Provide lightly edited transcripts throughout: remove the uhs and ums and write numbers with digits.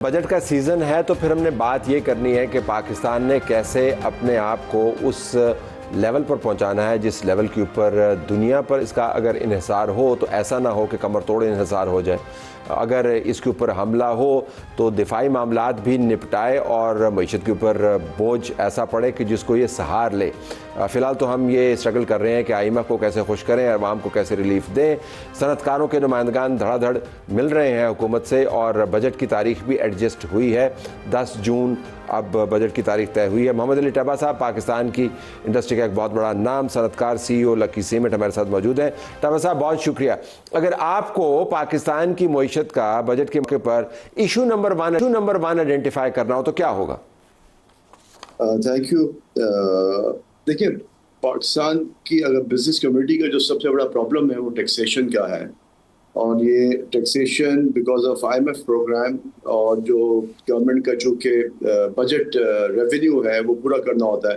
Budget کا season ہے تو پھر ہم نے بات یہ کرنی ہے کہ پاکستان نے کیسے اپنے آپ کو اس لیول پر پہنچانا ہے جس لیول کے اوپر دنیا پر اس کا اگر انحصار ہو تو ایسا نہ ہو کہ کمر توڑ انحصار ہو جائے. اگر اس کے اوپر حملہ ہو تو دفاعی معاملات بھی نپٹائے اور معیشت کے اوپر بوجھ ایسا پڑے کہ جس کو یہ سہار لے. فی الحال تو ہم یہ اسٹرگل کر رہے ہیں کہ IMF کو کیسے خوش کریں, عوام کو کیسے ریلیف دیں. صنعت کاروں کے نمائندگان دھڑا دھڑ مل رہے ہیں حکومت سے اور بجٹ کی تاریخ بھی ایڈجسٹ ہوئی ہے. 10 جون اب بجٹ کی تاریخ طے ہوئی ہے. محمد علی ٹیبہ صاحب پاکستان کی انڈسٹری کا ایک بہت بڑا نام, صنعت کار CEO لکی سیمنٹ ہمارے ساتھ موجود ہیں. ٹیبہ صاحب بہت شکریہ. اگر آپ کو پاکستان کی معیشت کا بجٹ کے موقع پر ایشو نمبر ون آئیڈینٹیفائی کرنا ہو تو کیا ہوگا؟ Thank you. دیکھیں, پاکستان کی اگر بزنس کمیونٹی کا جو سب سے بڑا پرابلم ہے وہ ٹیکسیشن کا ہے, اور یہ taxation because of IMF program اور جو گورنمنٹ کا جو کہ بجٹ ریونیو ہے وہ پورا کرنا ہوتا ہے,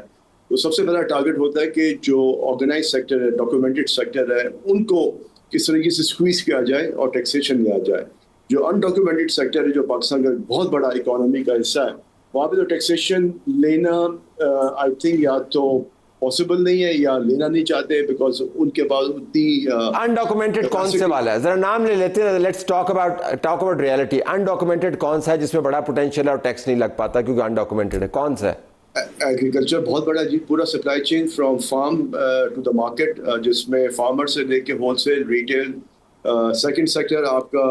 تو سب سے پہلا ٹارگٹ ہوتا ہے کہ جو آرگنائز سیکٹر ہے, ڈاکیومنٹڈ سیکٹر ہے, ان کو کس طریقے سے سکویز کیا جائے اور ٹیکسیشن لیا جائے. جو انڈاکیومنٹڈ سیکٹر ہے جو پاکستان کا بہت بڑا اکانومی کا حصہ ہے, وہاں پہ تو ٹیکسیشن لینا آئی تھنک یا تو پاسبل نہیں ہے یا لینا نہیں چاہتے, بیکاز ان کے پاس اتنی انڈاکومنٹڈ کون سے والا ہے, ذرا نام لے لیتے ہیں. Let's talk about reality. Undocumented کون سا ہے جس میں بڑا پوٹینشیل ہے اور ٹیکس نہیں لگ پاتا کیونکہ انڈاکومنٹڈ ہے؟ کون سا ہے؟ ایگریکلچر بہت بڑا جی, پورا supply chain from farm to the market, جس میں فارمر سے لے کے wholesale, retail. Second sector آپ کا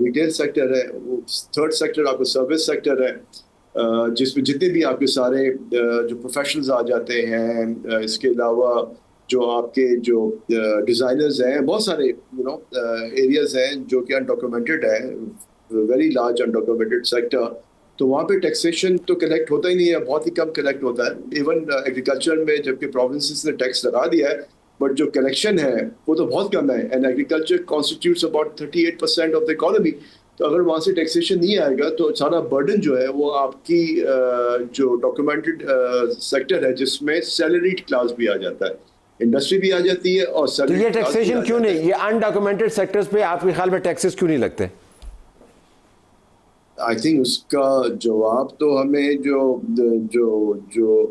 ریٹیل سیکٹر ہے. تھرڈ سیکٹر آپ کا سروس سیکٹر ہے, جس میں جتنے بھی آپ کے سارے جو پروفیشنلز آ جاتے ہیں. اس کے علاوہ جو آپ کے جو ڈیزائنرز ہیں, بہت سارے ایریاز ہیں جو کہ انڈاکیومنٹڈ ہے, ویری لارج انڈاکیومنٹڈ سیکٹر. تو وہاں پہ ٹیکسیشن تو کلیکٹ ہوتا ہی نہیں ہے, بہت ہی کم کلیکٹ ہوتا ہے. ایون ایگریکلچر میں جبکہ پروونسز نے ٹیکس لگا دیا ہے, بٹ جو کلیکشن ہے وہ تو بہت کم ہے. And agriculture constitutes about 38% of the economy. تو اگر وہاں سے ٹیکسیشن نہیں آئے گا تو سارا برڈن جو ہے وہ آپ کی جو ڈاکیومنٹڈ سیکٹر ہے جس میں سیلریڈ کلاس بھی آ جاتا ہے, انڈسٹری بھی آ جاتی ہے, اور سیلریڈ یہ ٹیکسیشن کیوں نہیں, یہ انڈاکیومنٹڈ سیکٹرز پہ آپ کے خیال میں ٹیکسز کیوں نہیں لگتے؟ آئی تھنک اس کا جواب تو ہمیں جو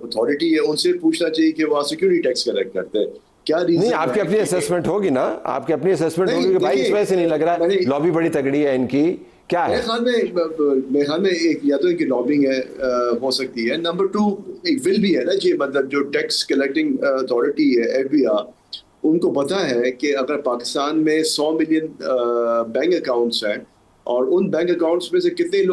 اتھارٹی ہے ان سے پوچھنا چاہیے کہ وہاں سے کیوں نہیں ٹیکس کلیکٹ کرتے. کیا ریزن نہیں, آپ کی اپنی اسیسمنٹ ہوگی نا, آپ کی اپنی اسیسمنٹ ہوگی کہ بھائی اس وجہ سے نہیں لگ رہا, لابی بڑی تگڑی ہے ان کی, کیا ہے؟ میرے خیال میں ایک یا تو ان کی لابنگ ہے, ہو سکتی ہے. نمبر 2 ایک ول بھی ہے نا جی, مطلب جو ٹیکس کلیکٹنگ اتھارٹی ہے FBI, ان کو پتا ہے کہ اگر پاکستان میں 100 ملین بینک اکاؤنٹس ہیں اور ان بینک اکاؤنٹس میں سے کتنے لوگ